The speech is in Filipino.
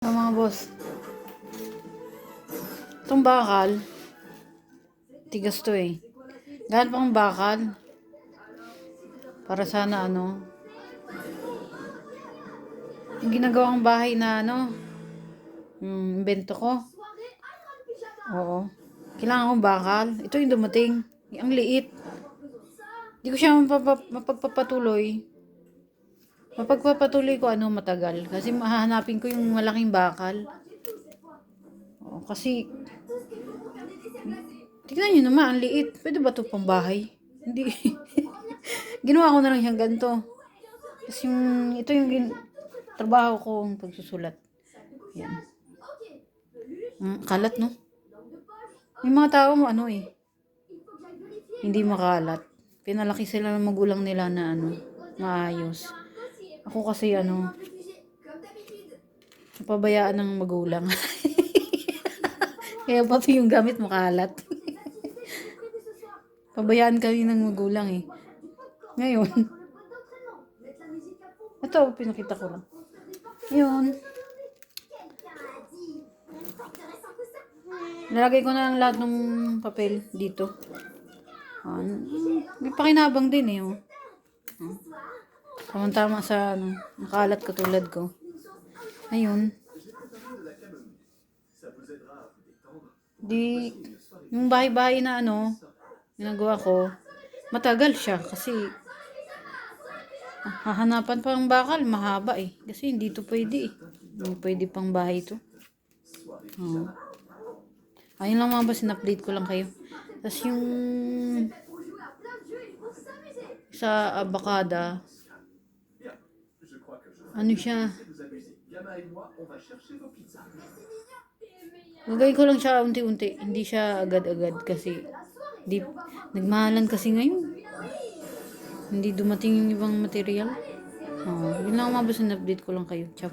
Mga boss, itong bakal, tigas to eh. Dahil pang bakal, para sana yung ginagawang bahay na yung invento ko. Oo. Kailangan kong bakal. Ito yung dumating. Ang liit. Hindi ko siya mapagpapatuloy. Mapagpapatuloy ko matagal. Kasi mahahanapin ko yung malaking bakal. Oo, kasi tignan nyo naman, ang liit. Pwede ba ito pang bahay? Hindi. Ginawa ko na lang siyang ganito. Tapos ito yung trabaho ko, pagsusulat. Yan. Kalat, no? May mga tao hindi makalat. Pinalaki sila ng magulang nila na maayos. Ako kasi napabayaan ng magulang. Kaya pati yung gamit makalat. Pabayaan kami ng magulang eh. Ngayon, ito, pinakita ko lang. Ngayon, nalagay ko na lahat ng papel dito. May pakinabang din eh. Tama-tama sa makalat katulad ko. Ngayon, yung bahay-bahay na ginagawa ko, matagal siya kasi hahanapan pa ng bakal, mahaba eh. Kasi hindi to pwede eh. Hindi pwede pang bahay to. Ayun lang mga boss, in-update ko lang kayo. Tapos yung sa abakada, siya, gagawin ko lang siya unti-unti. Hindi siya agad-agad kasi nagmahalan kasi ngayon. Hindi dumating yung ibang material. Yun lang mga boss, in-update ko lang kayo. Ciao.